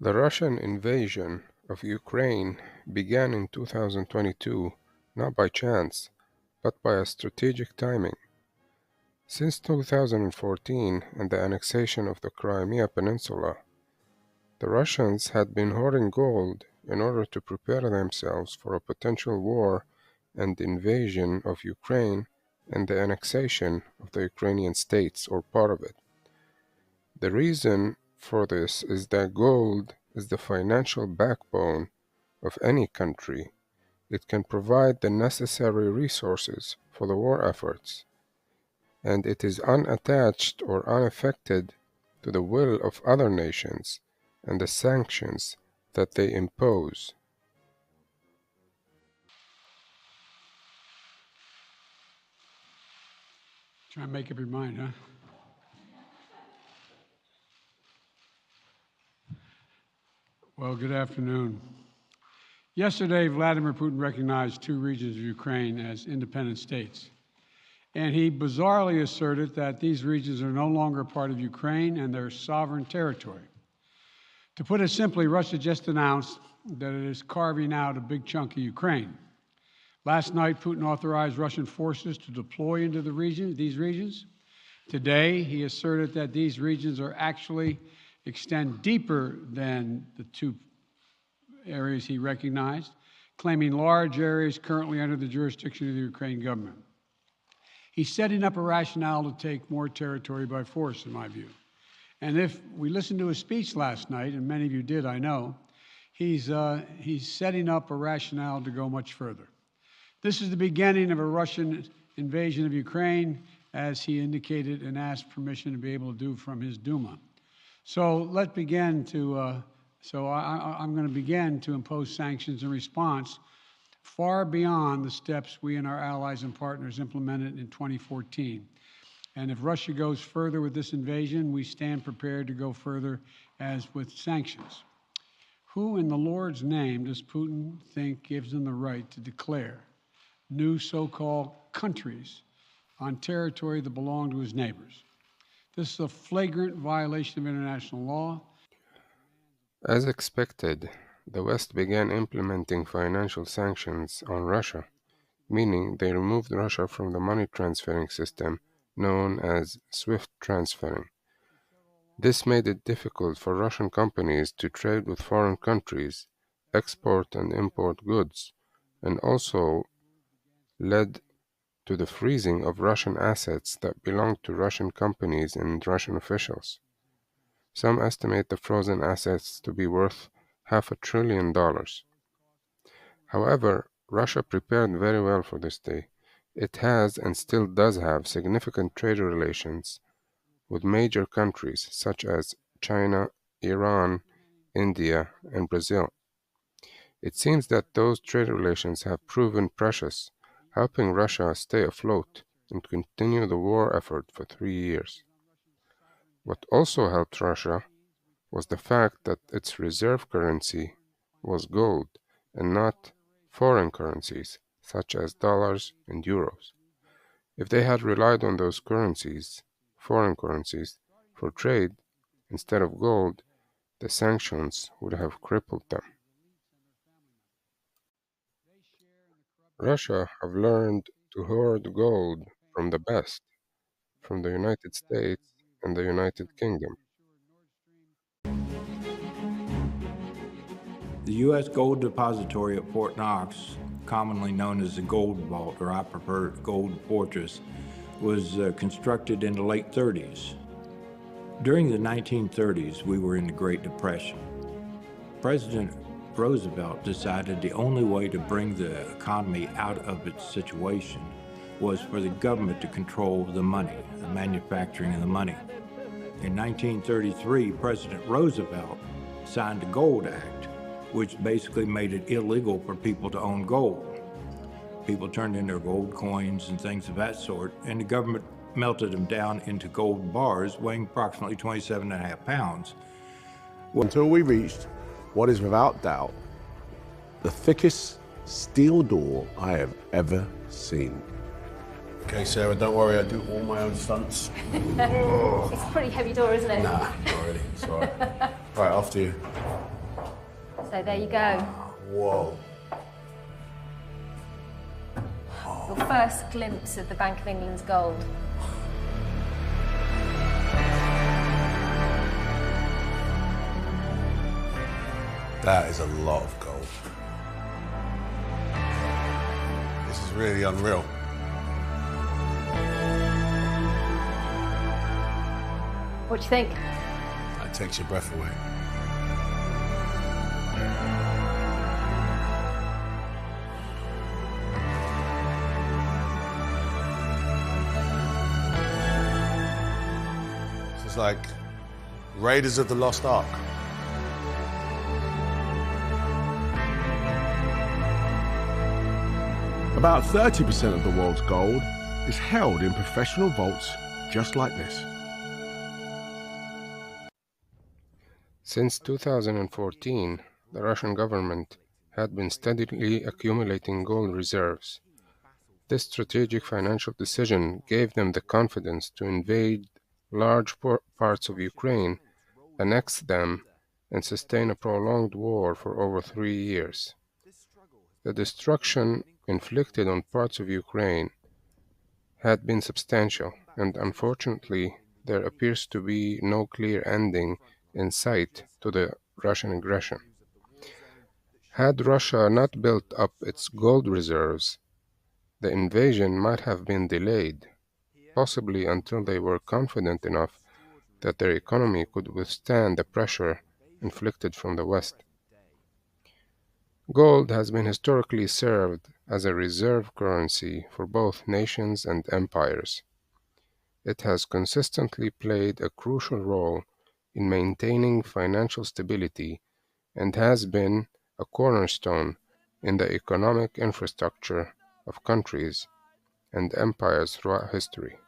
The Russian invasion of Ukraine began in 2022 not by chance, but by a strategic timing. Since 2014 and the annexation of the Crimea Peninsula, the Russians had been hoarding gold in order to prepare themselves for a potential war and invasion of Ukraine and the annexation of the Ukrainian states or part of it. The reason for this is that gold is the financial backbone of any country. It can provide the necessary resources for the war efforts, and it is unattached or unaffected to the will of other nations and the sanctions that they impose. Try and make up your mind, huh? Well, good afternoon. Yesterday, Vladimir Putin recognized two regions of Ukraine as independent states. And he bizarrely asserted that these regions are no longer part of Ukraine and their sovereign territory. To put it simply, Russia just announced that it is carving out a big chunk of Ukraine. Last night, Putin authorized Russian forces to deploy into these regions. Today, he asserted that these regions are actually extend deeper than the two areas he recognized, claiming large areas currently under the jurisdiction of the Ukrainian government. He's setting up a rationale to take more territory by force, in my view. And if we listened to his speech last night, and many of you did, I know, he's setting up a rationale to go much further. This is the beginning of a Russian invasion of Ukraine, as he indicated and asked permission to be able to do from his Duma. So let's begin to, I'm going to begin to impose sanctions in response far beyond the steps we and our allies and partners implemented in 2014. And if Russia goes further with this invasion, we stand prepared to go further as with sanctions. Who in the Lord's name does Putin think gives him the right to declare new so-called countries on territory that belong to his neighbors? This is a flagrant violation of international law. As expected, the West began implementing financial sanctions on Russia, meaning they removed Russia from the money transferring system known as SWIFT transferring. This made it difficult for Russian companies to trade with foreign countries, export and import goods, and also led to the freezing of Russian assets that belonged to Russian companies and Russian officials. Some estimate the frozen assets to be worth $500 billion. However, Russia prepared very well for this day. It has and still does have significant trade relations with major countries such as China, Iran, India, and Brazil. It seems that those trade relations have proven precious, helping Russia stay afloat and continue the war effort for 3 years. What also helped Russia was the fact that its reserve currency was gold and not foreign currencies such as dollars and euros. If they had relied on those currencies, foreign currencies, for trade instead of gold, the sanctions would have crippled them. Russia have learned to hoard gold from the best, from the United States and the United Kingdom. The U.S. Gold Depository at Fort Knox, commonly known as the Gold Vault, or I prefer Gold Fortress, was constructed in the late 30s. During the 1930s, we were in the Great Depression. President Roosevelt decided the only way to bring the economy out of its situation was for the government to control the money, the manufacturing of the money. In 1933, President Roosevelt signed the Gold Act, which basically made it illegal for people to own gold. People turned in their gold coins and things of that sort, and the government melted them down into gold bars weighing approximately 27.5 pounds. Until we reached what is without doubt the thickest steel door I have ever seen. Okay, Sarah, don't worry, I do all my own stunts. It's a pretty heavy door, isn't it? Nah, not really, it's all right. All right, after you. So there you go. Whoa. Your first glimpse of the Bank of England's gold. That is a lot of gold. This is really unreal. What do you think? That takes your breath away. This is like Raiders of the Lost Ark. About 30% of the world's gold is held in professional vaults just like this. Since 2014, the Russian government had been steadily accumulating gold reserves. This strategic financial decision gave them the confidence to invade large parts of Ukraine, annex them, and sustain a prolonged war for over 3 years. The destruction inflicted on parts of Ukraine had been substantial, and unfortunately, there appears to be no clear ending in sight to the Russian aggression. Had Russia not built up its gold reserves, the invasion might have been delayed, possibly until they were confident enough that their economy could withstand the pressure inflicted from the West. Gold has been historically served as a reserve currency for both nations and empires. It has consistently played a crucial role in maintaining financial stability and has been a cornerstone in the economic infrastructure of countries and empires throughout history.